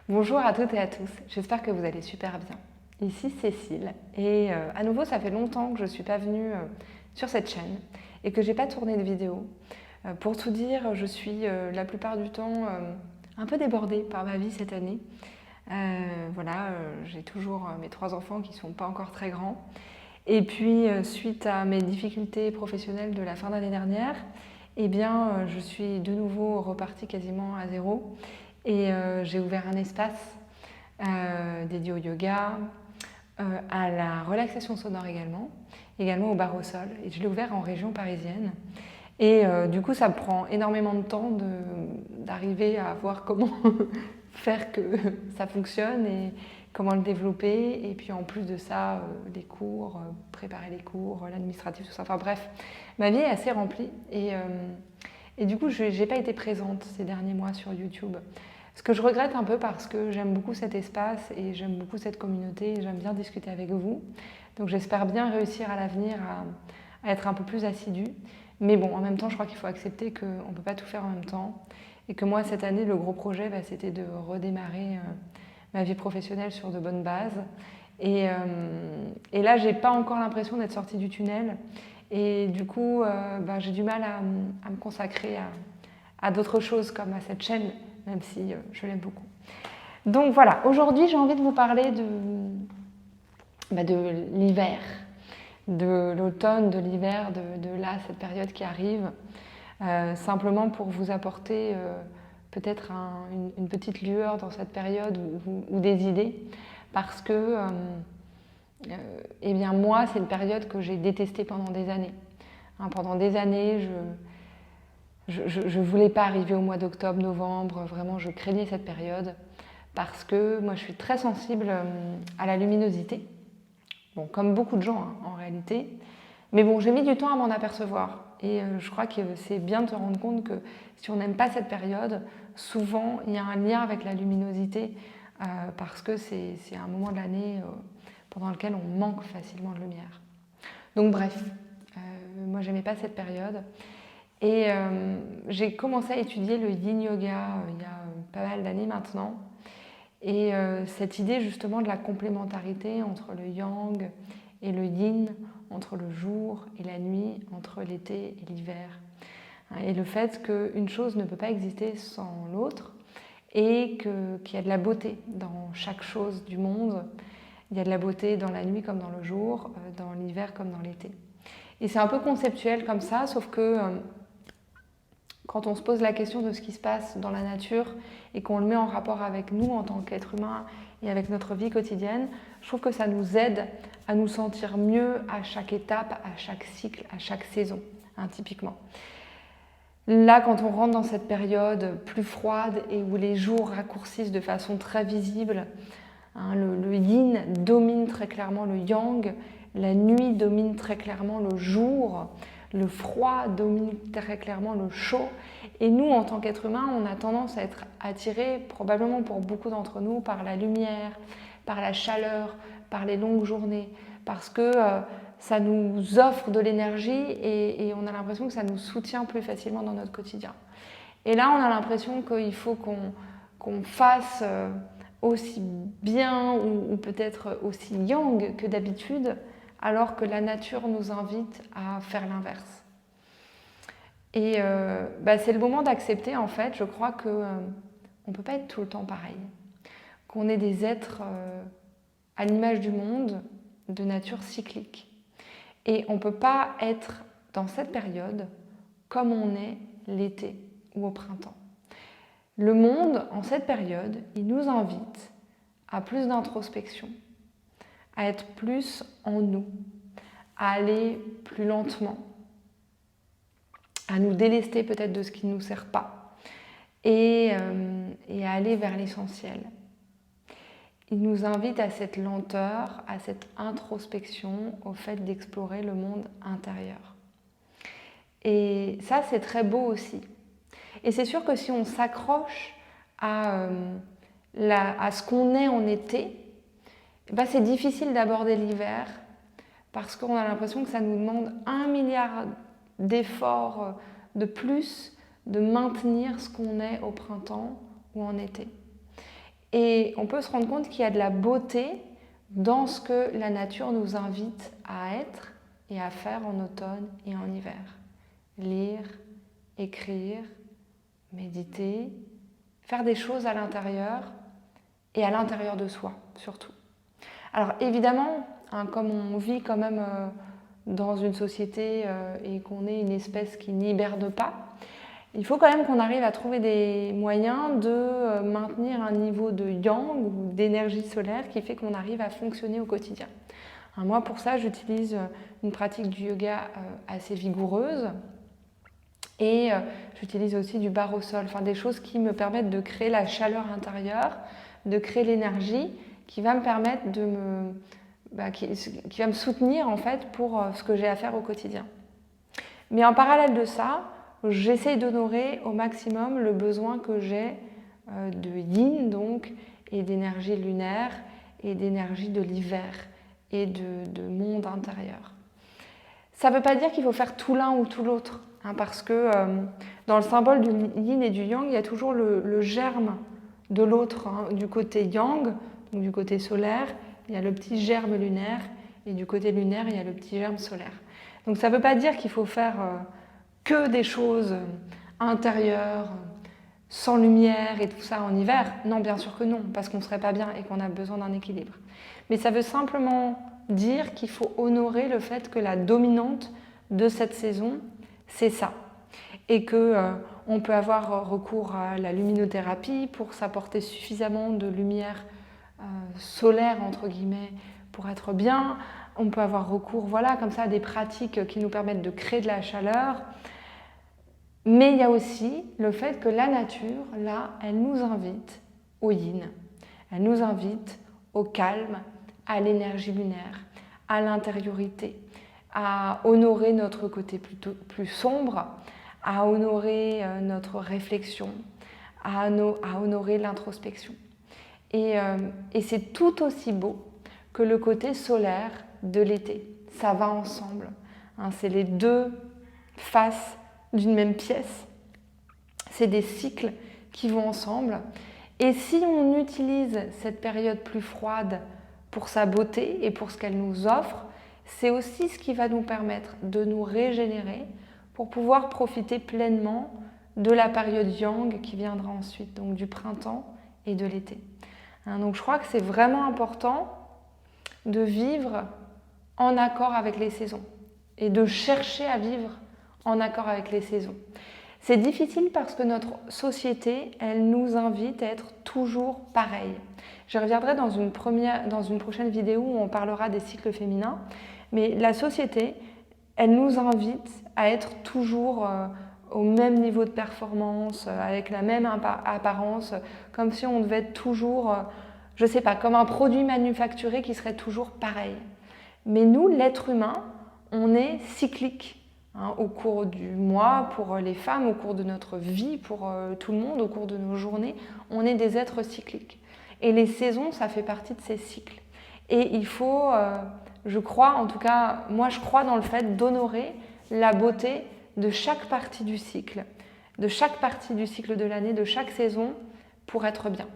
Bonjour à toutes et à tous, j'espère que vous allez super bien. Ici Cécile et à nouveau ça fait longtemps que je ne suis pas venue sur cette chaîne et que j'ai pas tourné de vidéo. Pour tout dire, je suis la plupart du temps un peu débordée par ma vie cette année. J'ai toujours mes 3 enfants qui ne sont pas encore très grands. Et puis suite à mes difficultés professionnelles de la fin d'année dernière, je suis de nouveau repartie quasiment à zéro. Et j'ai ouvert un espace dédié au yoga, à la relaxation sonore également au bar au sol. Et je l'ai ouvert en région parisienne. Et du coup, ça me prend énormément de temps d'arriver à voir comment faire que ça fonctionne et comment le développer. Et puis en plus de ça, les cours, préparer les cours, l'administratif, tout ça. Enfin bref, ma vie est assez remplie. Et du coup, je n'ai pas été présente ces derniers mois sur YouTube. Ce que je regrette un peu parce que j'aime beaucoup cet espace et j'aime beaucoup cette communauté et j'aime bien discuter avec vous. Donc j'espère bien réussir à l'avenir à être un peu plus assidue. Mais bon, en même temps, je crois qu'il faut accepter qu'on ne peut pas tout faire en même temps. Et que moi, cette année, le gros projet, c'était de redémarrer ma vie professionnelle sur de bonnes bases. Et là, j'ai pas encore l'impression d'être sortie du tunnel. Et du coup, j'ai du mal à me consacrer à d'autres choses comme à cette chaîne, même si je l'aime beaucoup. Donc voilà, aujourd'hui, j'ai envie de vous parler de l'hiver, de l'automne, de l'hiver, de là, cette période qui arrive, simplement pour vous apporter peut-être une petite lueur dans cette période ou des idées, parce que moi, c'est une période que j'ai détestée pendant des années. Pendant des années, je ne voulais pas arriver au mois d'octobre, novembre, vraiment, je craignais cette période, parce que moi, je suis très sensible à la luminosité. Bon, comme beaucoup de gens en réalité. Mais bon, j'ai mis du temps à m'en apercevoir. Et je crois que c'est bien de se rendre compte que si on n'aime pas cette période, souvent il y a un lien avec la luminosité parce que c'est un moment de l'année pendant lequel on manque facilement de lumière. Donc bref, moi j'aimais pas cette période. Et j'ai commencé à étudier le yin yoga il y a pas mal d'années maintenant. Et cette idée justement de la complémentarité entre le yang et le yin, entre le jour et la nuit, entre l'été et l'hiver. Et le fait qu'une chose ne peut pas exister sans l'autre et qu'il y a de la beauté dans chaque chose du monde. Il y a de la beauté dans la nuit comme dans le jour, dans l'hiver comme dans l'été. Et c'est un peu conceptuel comme ça, sauf que quand on se pose la question de ce qui se passe dans la nature et qu'on le met en rapport avec nous en tant qu'être humain et avec notre vie quotidienne, je trouve que ça nous aide à nous sentir mieux à chaque étape, à chaque cycle, à chaque saison, typiquement. Là, quand on rentre dans cette période plus froide et où les jours raccourcissent de façon très visible, le yin domine très clairement le yang, la nuit domine très clairement le jour, le froid domine très clairement le chaud. Et nous, en tant qu'êtres humains, on a tendance à être attirés, probablement pour beaucoup d'entre nous, par la lumière, par la chaleur, par les longues journées, parce que ça nous offre de l'énergie et on a l'impression que ça nous soutient plus facilement dans notre quotidien. Et là, on a l'impression qu'il faut qu'on fasse aussi bien ou peut-être aussi yang que d'habitude, alors que la nature nous invite à faire l'inverse. Et c'est le moment d'accepter, en fait, je crois qu'on ne peut pas être tout le temps pareil. Qu'on est des êtres à l'image du monde, de nature cyclique. Et on ne peut pas être dans cette période comme on est l'été ou au printemps. Le monde, en cette période, il nous invite à plus d'introspection, à être plus en nous, à aller plus lentement, à nous délester peut-être de ce qui ne nous sert pas et à aller vers l'essentiel. Il nous invite à cette lenteur, à cette introspection, au fait d'explorer le monde intérieur. Et ça, c'est très beau aussi. Et c'est sûr que si on s'accroche à ce qu'on est en été, c'est difficile d'aborder l'hiver parce qu'on a l'impression que ça nous demande 1 milliard d'efforts de plus de maintenir ce qu'on est au printemps ou en été. Et on peut se rendre compte qu'il y a de la beauté dans ce que la nature nous invite à être et à faire en automne et en hiver. Lire, écrire, méditer, faire des choses à l'intérieur et à l'intérieur de soi surtout. Alors évidemment, comme on vit quand même dans une société et qu'on est une espèce qui n'hiberne pas, il faut quand même qu'on arrive à trouver des moyens de maintenir un niveau de yang ou d'énergie solaire qui fait qu'on arrive à fonctionner au quotidien. Moi, pour ça, j'utilise une pratique du yoga assez vigoureuse et j'utilise aussi du barre au sol, enfin des choses qui me permettent de créer la chaleur intérieure, de créer l'énergie qui va me permettre qui va me soutenir en fait pour ce que j'ai à faire au quotidien. Mais en parallèle de ça, j'essaye d'honorer au maximum le besoin que j'ai de yin donc et d'énergie lunaire et d'énergie de l'hiver et de monde intérieur. Ça ne veut pas dire qu'il faut faire tout l'un ou tout l'autre, parce que dans le symbole du yin et du yang, il y a toujours le germe de l'autre, du côté yang, donc du côté solaire, il y a le petit germe lunaire, et du côté lunaire, il y a le petit germe solaire. Donc ça ne veut pas dire qu'il faut faire que des choses intérieures, sans lumière et tout ça en hiver. Non, bien sûr que non, parce qu'on ne serait pas bien et qu'on a besoin d'un équilibre. Mais ça veut simplement dire qu'il faut honorer le fait que la dominante de cette saison, c'est ça. Et qu'on peut avoir recours à la luminothérapie pour s'apporter suffisamment de lumière solaire, entre guillemets, pour être bien. On peut avoir recours, voilà, comme ça, à des pratiques qui nous permettent de créer de la chaleur. Mais il y a aussi le fait que la nature, là, elle nous invite au yin. Elle nous invite au calme, à l'énergie lunaire, à l'intériorité, à honorer notre côté plus sombre, à honorer notre réflexion, à honorer l'introspection. Et c'est tout aussi beau que le côté solaire de l'été. Ça va ensemble. C'est les deux faces d'une même pièce. C'est des cycles qui vont ensemble. Et si on utilise cette période plus froide pour sa beauté et pour ce qu'elle nous offre, c'est aussi ce qui va nous permettre de nous régénérer pour pouvoir profiter pleinement de la période yang qui viendra ensuite, donc du printemps et de l'été. Donc je crois que c'est vraiment important de vivre en accord avec les saisons et de chercher à vivre en accord avec les saisons. C'est difficile parce que notre société, elle nous invite à être toujours pareil. Je reviendrai dans une prochaine vidéo où on parlera des cycles féminins, mais la société, elle nous invite à être toujours au même niveau de performance, avec la même apparence, comme si on devait être toujours, je ne sais pas, comme un produit manufacturé qui serait toujours pareil. Mais nous, l'être humain, on est cyclique. Au cours du mois, pour les femmes, au cours de notre vie, pour tout le monde, au cours de nos journées, on est des êtres cycliques. Et les saisons, ça fait partie de ces cycles. Et il faut, je crois, en tout cas, moi je crois dans le fait d'honorer la beauté de chaque partie du cycle de l'année, de chaque saison, pour être bien.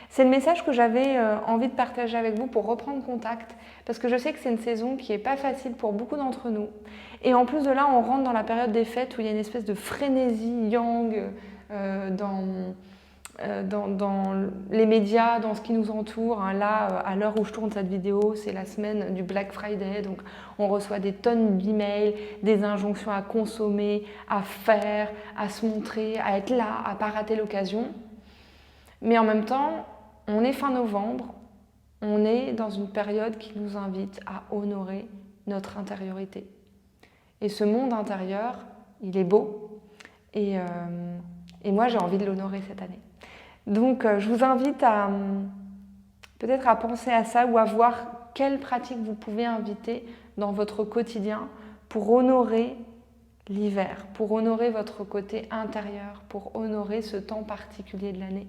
C'est le message que j'avais envie de partager avec vous pour reprendre contact, parce que je sais que c'est une saison qui n'est pas facile pour beaucoup d'entre nous. Et en plus de là, on rentre dans la période des fêtes où il y a une espèce de frénésie yang dans les médias, dans ce qui nous entoure. Là, à l'heure où je tourne cette vidéo, c'est la semaine du Black Friday, donc on reçoit des tonnes d'emails, des injonctions à consommer, à faire, à se montrer, à être là, à ne pas rater l'occasion. Mais en même temps, on est fin novembre, on est dans une période qui nous invite à honorer notre intériorité. Et ce monde intérieur, il est beau et moi j'ai envie de l'honorer cette année. Donc je vous invite peut-être à penser à ça ou à voir quelles pratiques vous pouvez inviter dans votre quotidien pour honorer l'hiver, pour honorer votre côté intérieur, pour honorer ce temps particulier de l'année.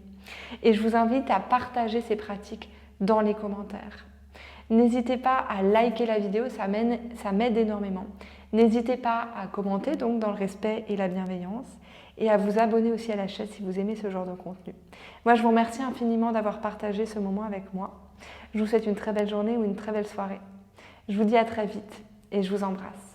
Et je vous invite à partager ces pratiques dans les commentaires. N'hésitez pas à liker la vidéo, ça m'aide énormément. N'hésitez pas à commenter donc dans le respect et la bienveillance. et à vous abonner aussi à la chaîne si vous aimez ce genre de contenu. Moi, je vous remercie infiniment d'avoir partagé ce moment avec moi. Je vous souhaite une très belle journée ou une très belle soirée. Je vous dis à très vite et je vous embrasse.